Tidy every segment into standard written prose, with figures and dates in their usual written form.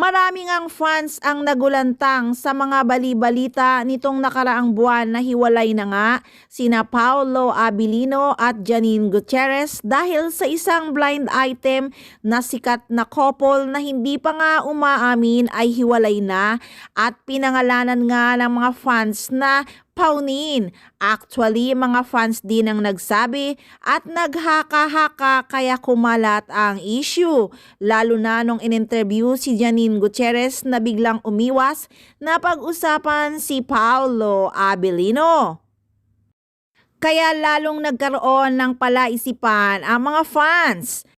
Marami ngang fans ang nagulantang sa mga bali-balita nitong nakaraang buwan na hiwalay na nga sina Paolo Abilino at Janine Gutierrez dahil sa isang blind item na sikat na couple na hindi pa nga umaamin ay hiwalay na at pinangalanan nga ng mga fans na Paunin. Actually, mga fans din ang nagsabi at naghaka-haka kaya kumalat ang issue. Lalo na nung in-interview si Janine Gutierrez na biglang umiwas na pag-usapan si Paolo Abilino. Kaya lalong nagkaroon ng palaisipan ang mga fans.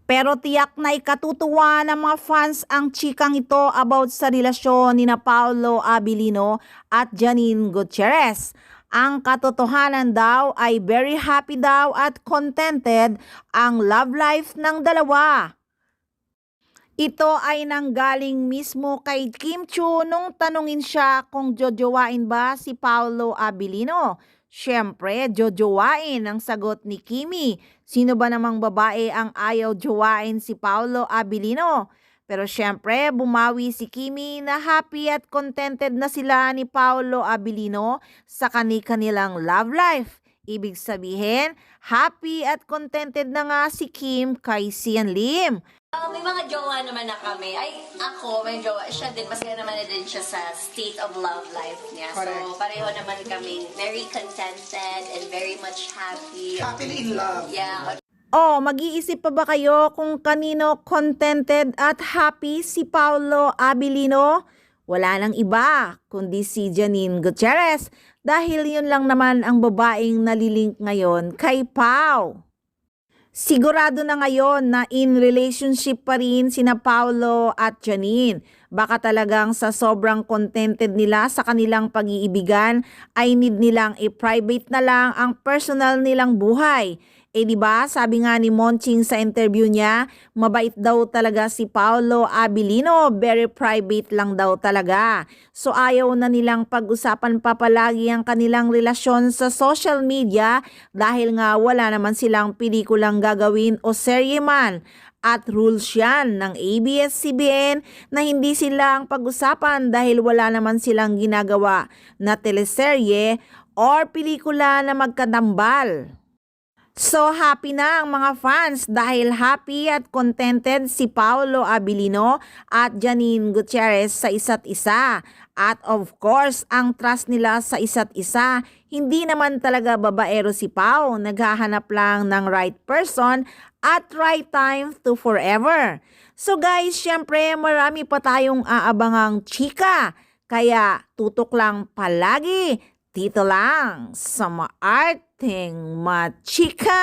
Pero tiyak na ikatutuwa ng mga fans ang chikang ito about sa relasyon ni na Paolo Abilino at Janine Gutierrez. Ang katotohanan daw ay very happy daw at contented ang love life ng dalawa. Ito ay nanggaling mismo kay Kim Chiu nung tanungin siya kung jojowain ba si Paolo Abilino. Siyempre, jojowain ang sagot ni Kimi. Sino ba namang babae ang ayaw jowain si Paolo Abilino? Pero siyempre, bumawi si Kimi na happy at contented na sila ni Paolo Abilino sa kanilang love life. Ibig sabihin, happy at contented na nga si Kim kay Sian Lim. May mga jowa naman na kami. Ay, ako, may jowa. Siya din, masaya naman na din siya sa state of love life niya. Correct. So, pareho naman kami very contented and very much happy. Happily in love. Yeah. Oh, mag-iisip pa ba kayo kung kanino contented at happy si Paolo Abilino? Wala nang iba, kundi si Janine Gutierrez dahil yun lang naman ang babaeng nalilink ngayon kay Pao. Sigurado na ngayon na in relationship pa rin sina Paolo at Janine. Baka talagang sa sobrang contented nila sa kanilang pag-iibigan ay need nilang i-private na lang ang personal nilang buhay. Eh di ba, sabi nga ni Monching sa interview niya, mabait daw talaga si Paolo Abilino, very private lang daw talaga. So ayaw na nilang pag-usapan pa palagi ang kanilang relasyon sa social media dahil nga wala naman silang pelikulang gagawin o serye man. At rules yan ng ABS-CBN na hindi sila ang pag-usapan dahil wala naman silang ginagawa na teleserye or pelikula na magkatambal. So happy na ang mga fans dahil happy at contented si Paolo Abilino at Janine Gutierrez sa isa't isa. At of course, ang trust nila sa isa't isa, hindi naman talaga babaero si Pao, naghahanap lang ng right person at right time to forever. So guys, syempre marami pa tayong aabangang chika, kaya tutok lang palagi dito lang sa Maarteng Machika!